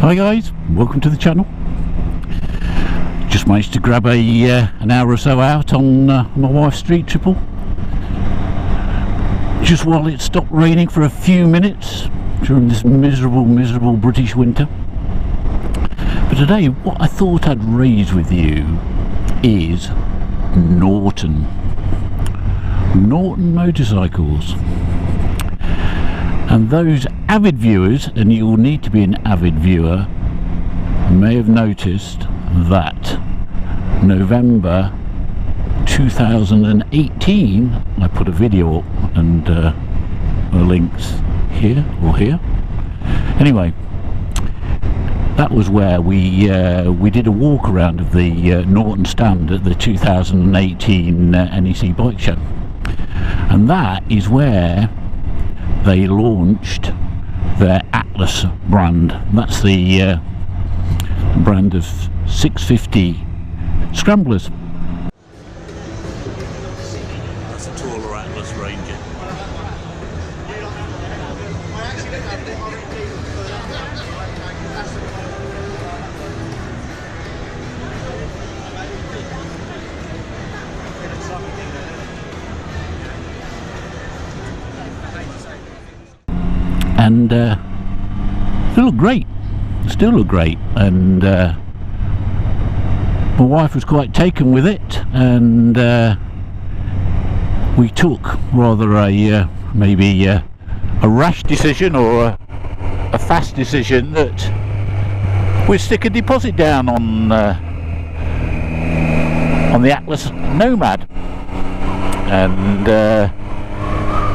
Hi guys, welcome to the channel. Just managed to grab an hour or so out on my wife's street triple, just while it stopped raining for a few minutes during this miserable British winter. But today what I thought I'd raise with you is Norton motorcycles. And those avid viewers, and you'll need to be an avid viewer, may have noticed that November 2018 I put a video up, and the links here or here. Anyway, that was where we did a walk around of the Norton stand at the 2018 NEC bike show, and that is where they launched their Atlas brand. That's the brand of 650 Scramblers. That's a taller Atlas Ranger. And they look great, still look great, and my wife was quite taken with it, and we took rather maybe a rash decision, or a fast decision, that we'd stick a deposit down on the Atlas Nomad. And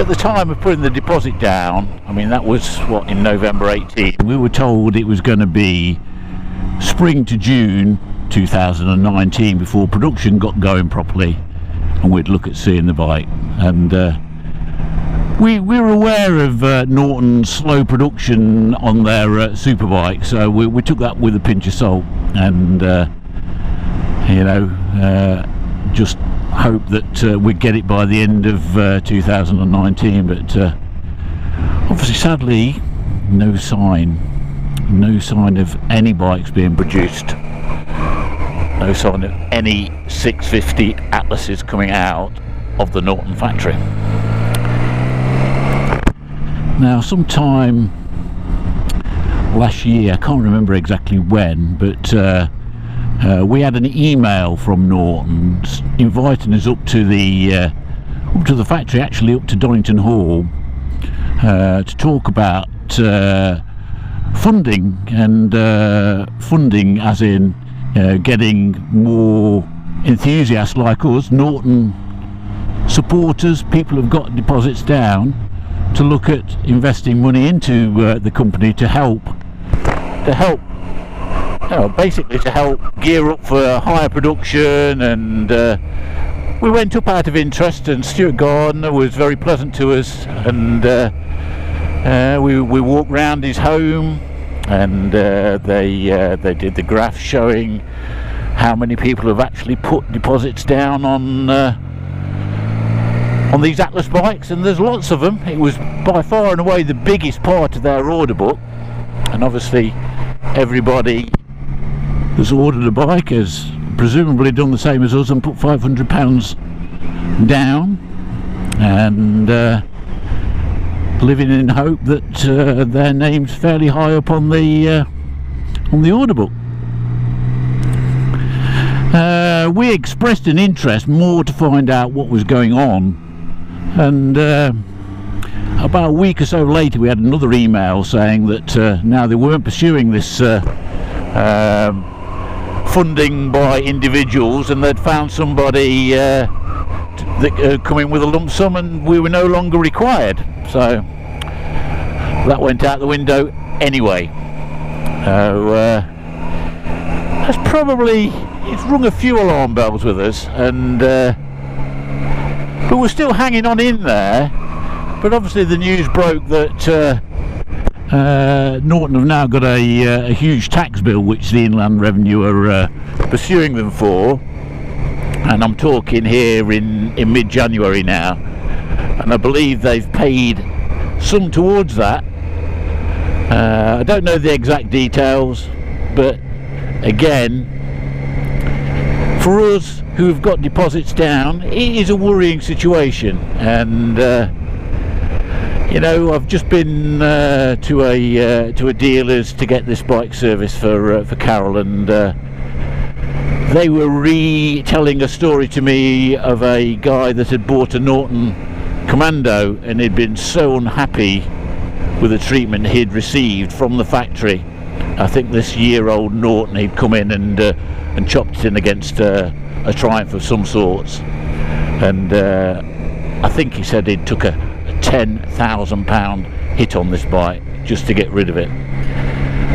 at the time of putting the deposit down, I mean that was what, in November 18, we were told it was going to be spring to June 2019 before production got going properly and we'd look at seeing the bike. And we were aware of Norton's slow production on their superbike, so we took that with a pinch of salt, and you know, just hope that we'd get it by the end of 2019, but obviously sadly no sign of any bikes being produced, no sign of any 650 Atlases coming out of the Norton factory. Now, sometime last year, I can't remember exactly when, but we had an email from Norton inviting us up to the factory, actually up to Donington Hall, to talk about funding, and funding as in getting more enthusiasts like us, Norton supporters, people who've got deposits down, to look at investing money into the company to help basically to help gear up for higher production. And we went up out of interest, and Stuart Gardner was very pleasant to us, and we walked round his home, and they did the graph showing how many people have actually put deposits down on these Atlas bikes, and there's lots of them. It was by far and away the biggest part of their order book, and obviously everybody that's ordered a bike has presumably done the same as us and put £500 down, and living in hope that their name's fairly high up on the order book. We expressed an interest more to find out what was going on, and about a week or so later we had another email saying that now they weren't pursuing this funding by individuals, and they'd found somebody that come in with a lump sum, and we were no longer required. So that went out the window anyway. That's probably, it's rung a few alarm bells with us, and but we're still hanging on in there. But obviously the news broke that Norton have now got a huge tax bill which the Inland Revenue are pursuing them for, and I'm talking here in mid-January now, and I believe they've paid some towards that, I don't know the exact details, but again, for us who've got deposits down, it is a worrying situation. And you know, I've just been to a dealer's to get this bike service for Carol, and they were retelling a story to me of a guy that had bought a Norton Commando and he'd been so unhappy with the treatment he'd received from the factory. I think this year-old Norton, he'd come in and chopped it in against a Triumph of some sorts, and I think he said he'd took a £10,000 hit on this bike just to get rid of it,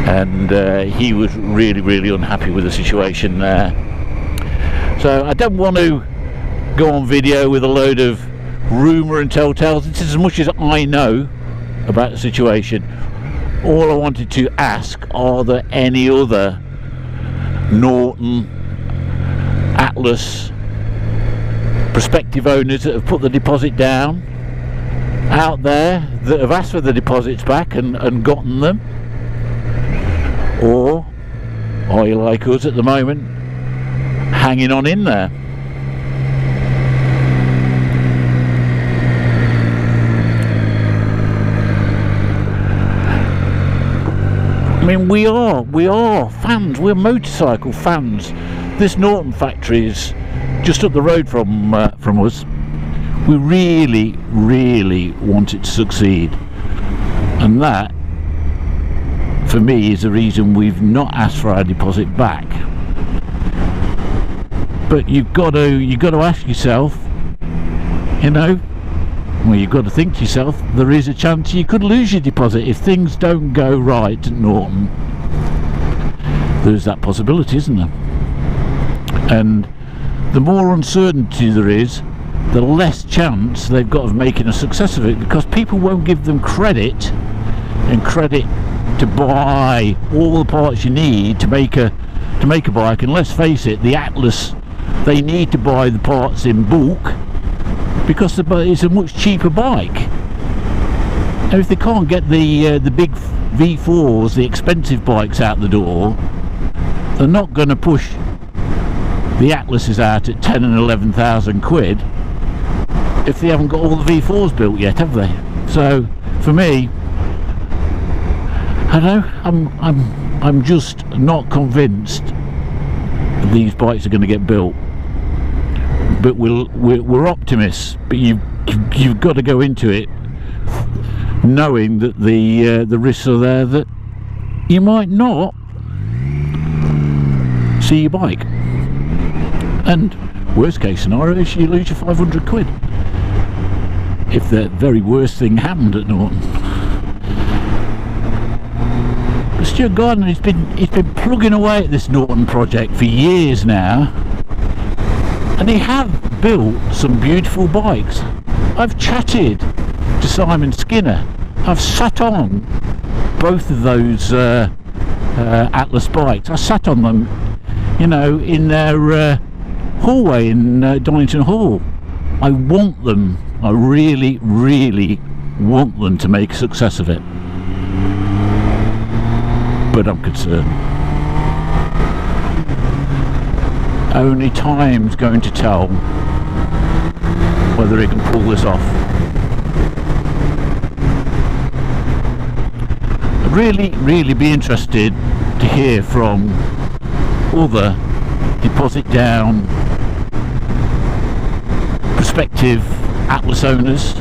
and he was really unhappy with the situation there. So I don't want to go on video with a load of rumour and telltales. It's as much as I know about the situation. All I wanted to ask, are there any other Norton, Atlas prospective owners that have put the deposit down out there, that have asked for the deposits back and gotten them? Or are you like us at the moment, hanging on in there? I mean, we are fans, we're motorcycle fans. This Norton factory is just up the road from us. We really want it to succeed, and that for me is the reason we've not asked for our deposit back. But you've got to ask yourself, you know, well, you've got to think to yourself, there is a chance you could lose your deposit if things don't go right at Norton. There's that possibility, isn't there? And the more uncertainty there is, the less chance they've got of making a success of it, because people won't give them credit to buy all the parts you need to make a bike. And let's face it, the Atlas, they need to buy the parts in bulk because it's a much cheaper bike. Now, if they can't get the big V4s, the expensive bikes, out the door, they're not going to push the Atlases out at 10 and 11,000 quid if they haven't got all the V4s built yet, have they? So for me, I don't know, I'm just not convinced that these bikes are going to get built. But we're optimists. But you've got to go into it knowing that the risks are there that you might not see your bike, and worst case scenario is you lose your 500 quid if the very worst thing happened at Norton. But Stuart Gardner, he's been plugging away at this Norton project for years now, and they have built some beautiful bikes. I've chatted to Simon Skinner. I've sat on both of those Atlas bikes. I sat on them, you know, in their hallway in Donington Hall. I want them, I really want them to make a success of it. But I'm concerned. Only time's going to tell whether he can pull this off. I'd really be interested to hear from other deposit down prospective Atlas owners.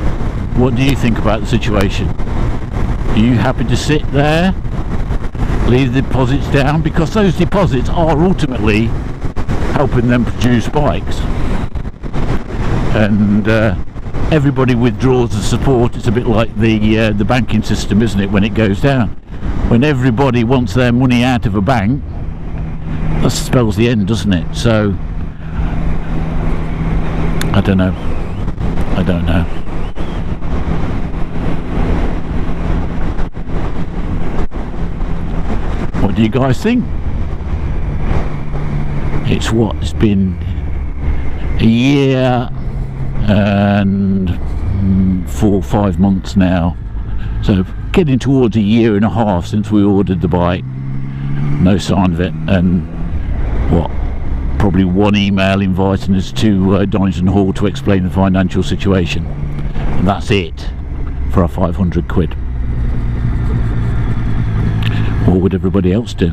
What do you think about the situation? Are you happy to sit there, leave the deposits down? Because those deposits are ultimately helping them produce bikes, and everybody withdraws the support. It's a bit like the banking system, isn't it, when it goes down? When everybody wants their money out of a bank, that spells the end, doesn't it? So I don't know. What do you guys think? It's been a year and 4 or 5 months now So getting towards a year and a half since we ordered the bike, no sign of it, and what, probably one email inviting us to Donington Hall to explain the financial situation, and that's it for our 500 quid. What would everybody else do?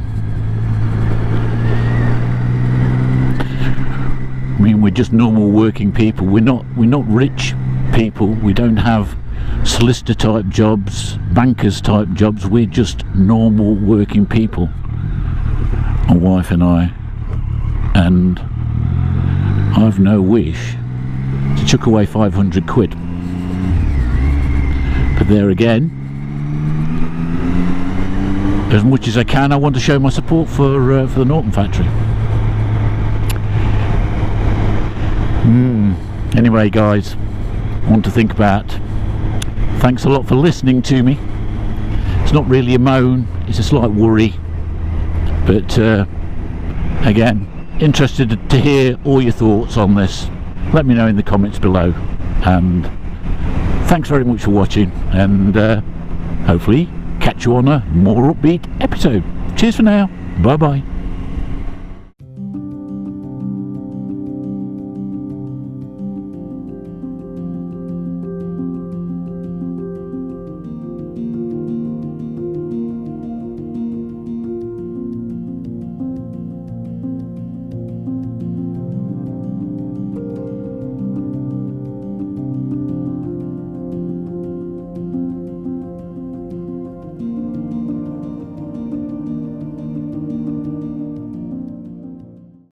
I mean, we're just normal working people. We're not rich people. We don't have solicitor type jobs, bankers type jobs. We're just normal working people, my wife and I, and I've no wish to chuck away 500 quid. But there again, as much as I can, I want to show my support for the Norton factory. Anyway guys, want to think about. Thanks a lot for listening to me. It's not really a moan, it's a slight worry, but again, interested to hear all your thoughts on this. Let me know in the comments below, and thanks very much for watching, and hopefully catch you on a more upbeat episode. Cheers for now, bye bye.